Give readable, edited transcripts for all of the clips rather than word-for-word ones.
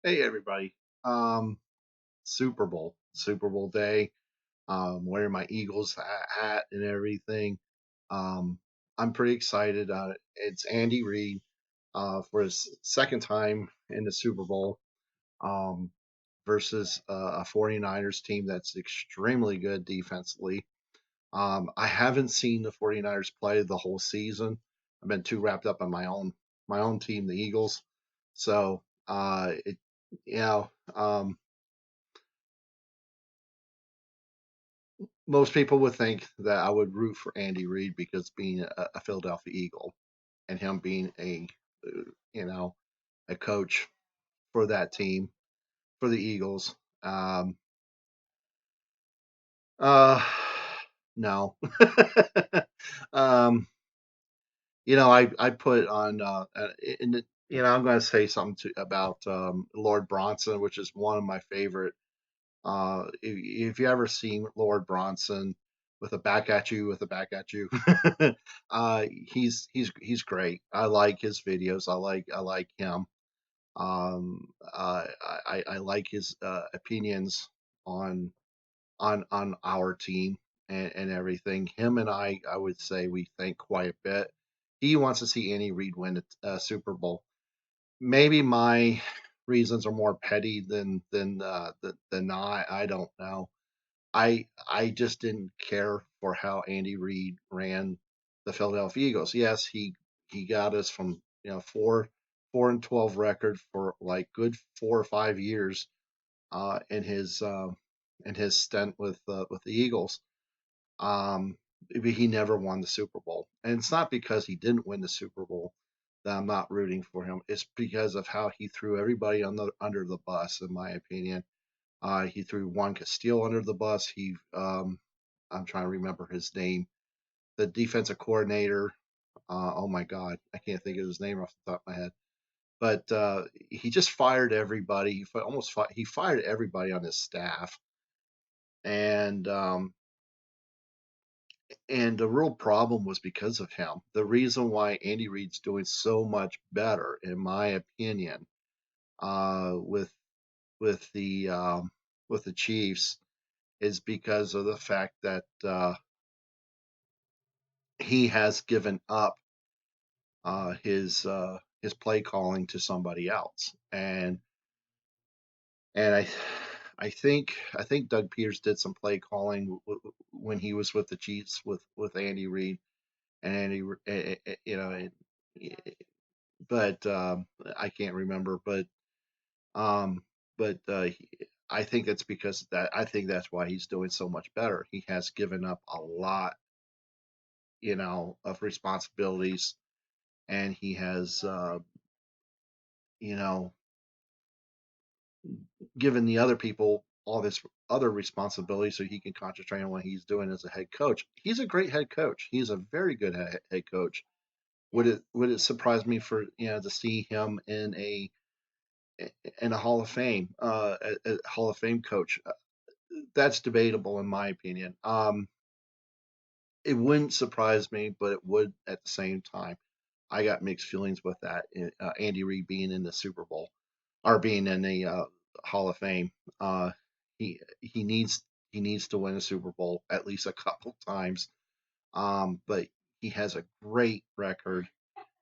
Hey everybody. Um Super Bowl day. Wearing my Eagles hat and everything. Um I'm pretty excited. It's Andy Reid for his second time in the Super Bowl um versus a 49ers team that's extremely good defensively. I haven't seen the 49ers play the whole season. I've been too wrapped up in my own team, the Eagles. So, it you know, um most people would think that I would root for Andy Reid because being a Philadelphia Eagle and him being you know, a coach for that team, for the Eagles. Um, uh, no. um, I put on, in the, I'm going to say something about Lord Bronson, which is one of my favorite. If you ever seen Lord Bronson with a back at you, with a back at you, he's great. I like his videos. I like him. I like his opinions on on our team and everything. Him and I would say we think quite a bit. He wants to see Andy Reid win a Super Bowl. Maybe my reasons are more petty than not. I don't know. I just didn't care for how Andy Reid ran the Philadelphia Eagles. Yes, he got us from 4-12 record for like good 4 or 5 years in his stint with the Eagles. Um, but he never won the Super Bowl, and it's not because he didn't win the Super Bowl that I'm not rooting for him. It's because of how he threw everybody under the bus, in my opinion. He threw Juan Castillo under the bus. I'm trying to remember his name. The defensive coordinator. Oh my God, I can't think of his name off the top of my head. But he just fired everybody. He fired everybody on his staff, and the real problem was because of him. The reason why Andy Reid's doing so much better, in my opinion, with with the um, with the Chiefs, is because of the fact that he has given up his play calling to somebody else, and I think Doug Peters did some play calling when he was with the Chiefs with Andy Reid and you know, but I can't remember, um, but I think it's because of that. I think that's why he's doing so much better. He has given up a lot, of responsibilities, and he has, you know, given the other people all this other responsibility so he can concentrate on what he's doing as a head coach. He's a great head coach. He's a very good head coach. Would it surprise me for to see him in a Hall of Fame a Hall of Fame coach? That's debatable in my opinion. It wouldn't surprise me, but it would at the same time. I got mixed feelings with that. Andy Reid being in the Super Bowl or being in the Hall of Fame. He needs to win a Super Bowl at least a couple times. But he has a great record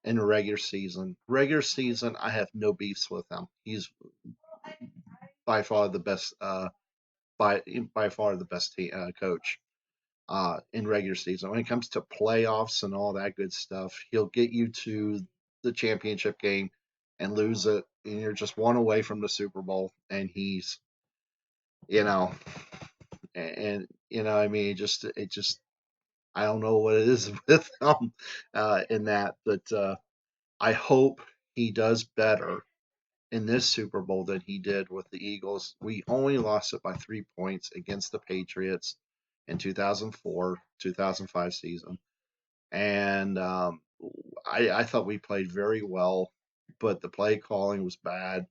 in the regular season. Regular season, I have no beefs with him. He's by far the best. By by far the best coach in regular season. When it comes to playoffs and all that good stuff, he'll get you to the championship game and lose it, and you're just one away from the Super Bowl. And he's, you know, I mean, it just, I don't know what it is with him in that, but I hope he does better in this Super Bowl than he did with the Eagles. We only lost it by 3 points against the Patriots in 2004, 2005 season. And I thought we played very well, but the play calling was bad.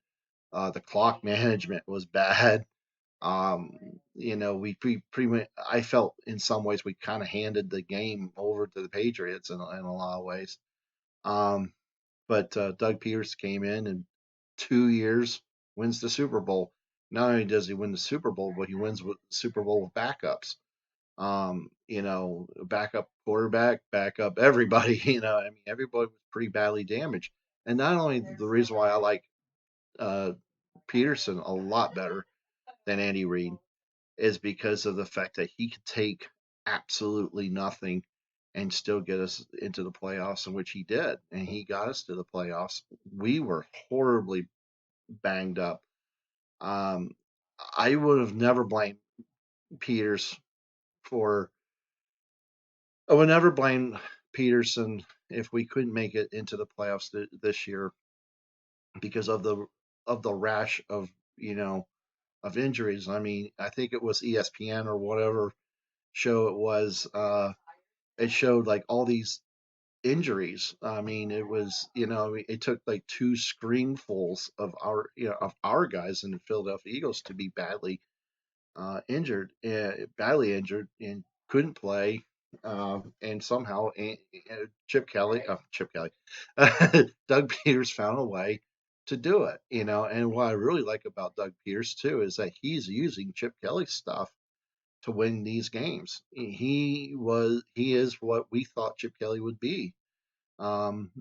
The clock management was bad. We pretty much, I felt in some ways we kind of handed the game over to the Patriots in a lot of ways. Um, but Doug Peters came in 2 years. wins the Super Bowl. Not only does he win the Super Bowl, but he wins with Super Bowl with backups. Backup quarterback, backup everybody. I mean, everybody was pretty badly damaged. And not only the reason why I like uh, Peterson a lot better than Andy Reid is because of the fact that he could take absolutely nothing and still get us into the playoffs, in which he did. And he got us to the playoffs. We were horribly banged up. Um, I would have never blamed Peters for, I would never blame Peterson if we couldn't make it into the playoffs this year because of the rash of you know of injuries. I mean, I think it was ESPN or whatever show it was. It showed like all these injuries. I mean, it was it took like two screenfuls of our guys in the Philadelphia Eagles to be badly injured, and couldn't play. And somehow Chip Kelly, Doug Peters found a way to do it. And what I really like about Doug Peters too is that he's using Chip Kelly stuff to win these games. He is what we thought Chip Kelly would be. Um,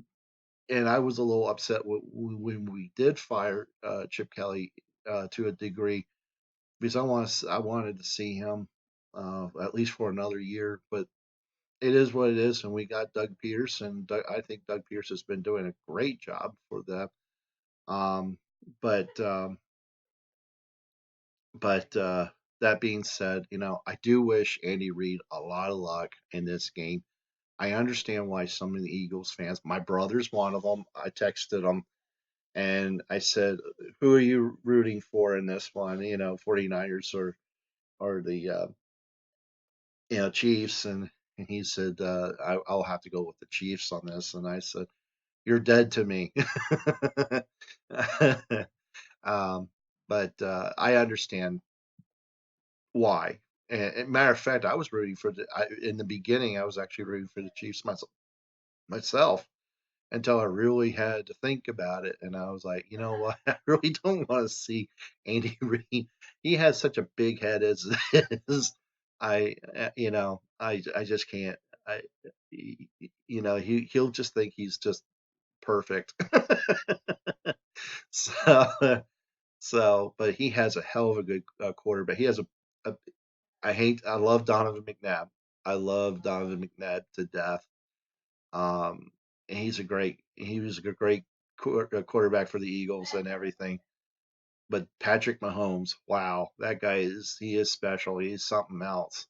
and I was a little upset when we did fire Chip Kelly to a degree because I wanted to see him at least for another year. But it is what it is, and we got Doug Pierce, and I think Doug Pierce has been doing a great job for them. Um, but um, but that being said, I do wish Andy Reid a lot of luck in this game. I understand why some of the Eagles fans, my brother's one of them. I texted him and I said, "Who are you rooting for in this one? 49ers or the Chiefs?" And he said, "I'll have to go with the Chiefs on this." And I said, "You're dead to me." um, but I understand why. And matter of fact, I was rooting for in the beginning. I was actually rooting for the Chiefs myself until I really had to think about it. And I was like, you know what? I really don't want to see Andy Reid. He has such a big head as it is. I just can't. I, he'll just think he's just perfect. so, but he has a hell of a good quarterback. He has a I love Donovan McNabb. I love Donovan McNabb to death. Um, and he was a great quarterback for the Eagles and everything. But Patrick Mahomes, wow, he is special. He's something else.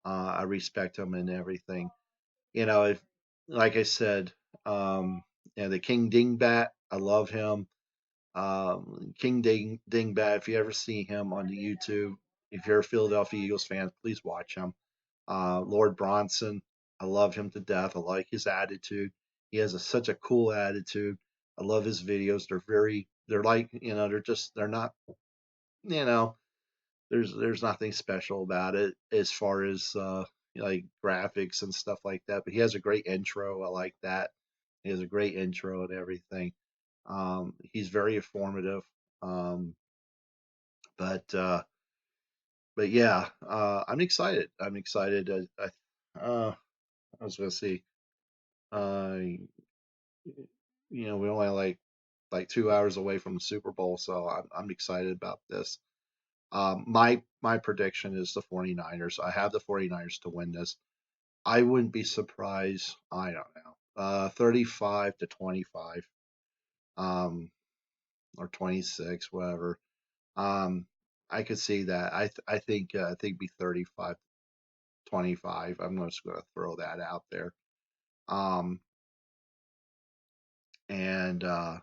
I respect him and everything. If like I said, the King Dingbat, I love him. King Dingbat, if you ever see him on the YouTube, if you're a Philadelphia Eagles fan, please watch him. Lord Bronson, I love him to death. I like his attitude. He has such a cool attitude. I love his videos. They're like, they're not, you know, there's nothing special about it as far as like graphics and stuff like that. But he has a great intro. I like that. He has a great intro and everything. He's very informative. Um, but uh, but yeah, I'm excited. I'm excited. I was gonna see. Uh, we only like 2 hours away from the Super Bowl, so I'm excited about this. My prediction is the 49ers. I have the 49ers to win this. I wouldn't be surprised. I don't know. 35-25, or 26, whatever. Um, I could see that. I think be 35-25. I'm just going to throw that out there. Um, and um,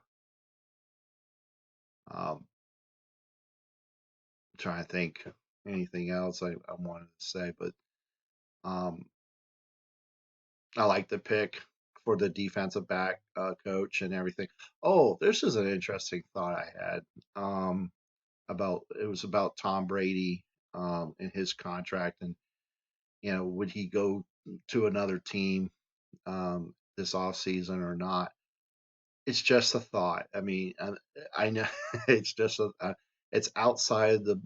trying to think anything else I wanted to say, but um, I like the pick for the defensive back coach and everything. Oh, this is an interesting thought I had about Tom Brady and his contract, and would he go to another team this off season or not? it's just a thought. I mean, I know it's just it's outside the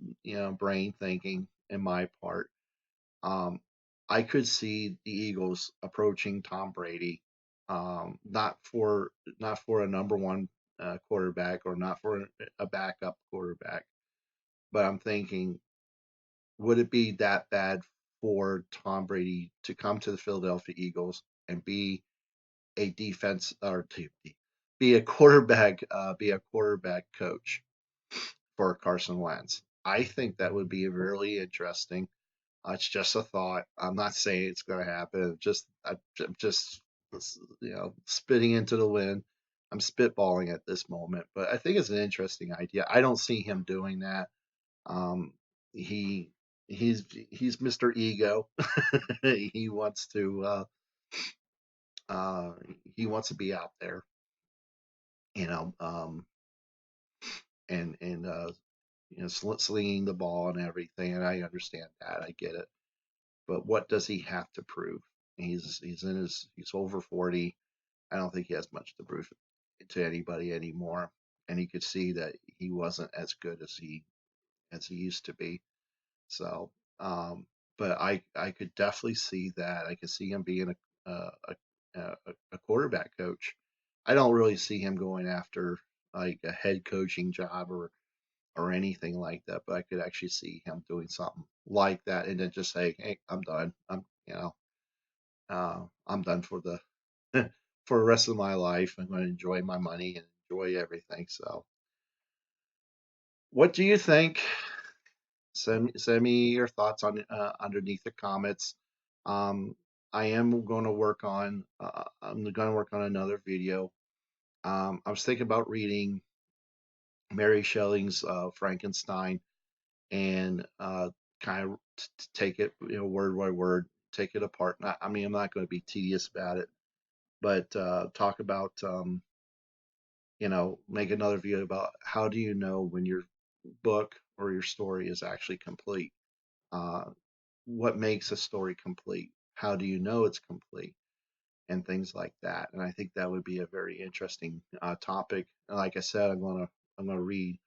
brain thinking in my part. Um, I could see the Eagles approaching Tom Brady, not for a number one quarterback or not for a backup quarterback, but I'm thinking, would it be that bad for Tom Brady to come to the Philadelphia Eagles and a defense or to be a quarterback coach for Carson Wentz? I think that would be really interesting. It's just a thought. I'm not saying it's going to happen. I'm just spitting into the wind. I'm spitballing at this moment, but I think it's an interesting idea. I don't see him doing that. Um, he he's Mr. Ego. he wants to uh, uh, he wants to be out there, you know, and slinging the ball and everything. And I understand that. I get it. But what does he have to prove? He's over 40. I don't think he has much to prove to anybody anymore. And he could see that he wasn't as good as he used to be. So, um, but I could definitely see that. I could see him being a quarterback coach. I don't really see him going after like a head coaching job or anything like that. But I could actually see him doing something like that, and then just say, "Hey, I'm done. I'm done for the for the rest of my life. I'm going to enjoy my money and enjoy everything." So, what do you think? Send me your thoughts on underneath the comments. Um, I am going to work on another video. I was thinking about reading Mary Shelley's Frankenstein and kind of take it word by word, take it apart. I mean, I'm not going to be tedious about it, but talk about make another video about how do you know when your book or your story is actually complete. Uh, what makes a story complete? How do you know it's complete? And things like that. And I think that would be a very interesting topic. And like I said, I'm gonna read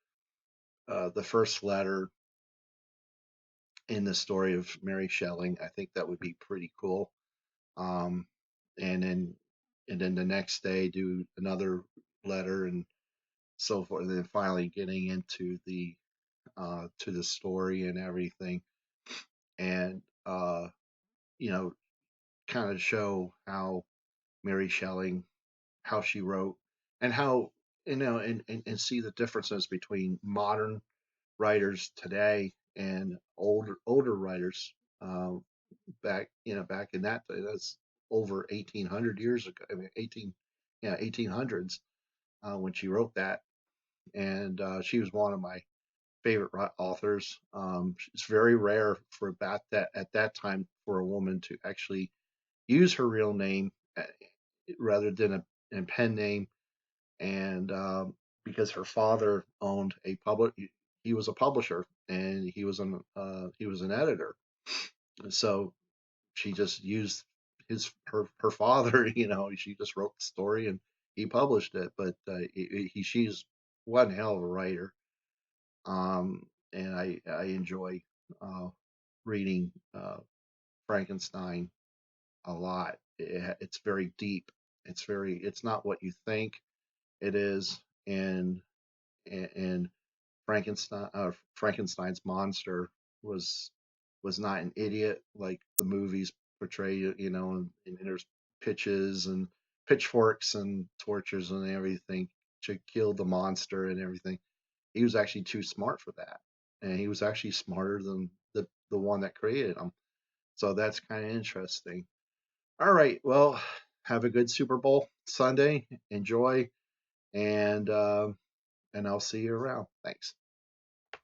the first letter in the story of Mary Shelley. I think that would be pretty cool. Um, and then the next day do another letter and so forth. And then finally getting into the to the story and everything, and you know, kind of show how Mary Shelley, how she wrote, and how and see the differences between modern writers today and older writers back in that day. That's over 1800 years ago. I mean 1800s when she wrote that, and she was one of my favorite authors. It's very rare for about that at that time for a woman to actually use her real name rather than a pen name, and because her father owned a public, he was a publisher and he was an editor, so she just used her father. She just wrote the story and he published it, but she's one hell of a writer. And I enjoy uh, reading Frankenstein a lot. It's very deep. It's not what you think it is, and and Frankenstein's monster was not an idiot like the movies portray it. And there's pitches and pitchforks and torches and everything to kill the monster and everything. He was actually too smart for that, and he was actually smarter than the one that created him. So that's kind of interesting. All right, well, have a good Super Bowl Sunday. Enjoy, and I'll see you around. Thanks.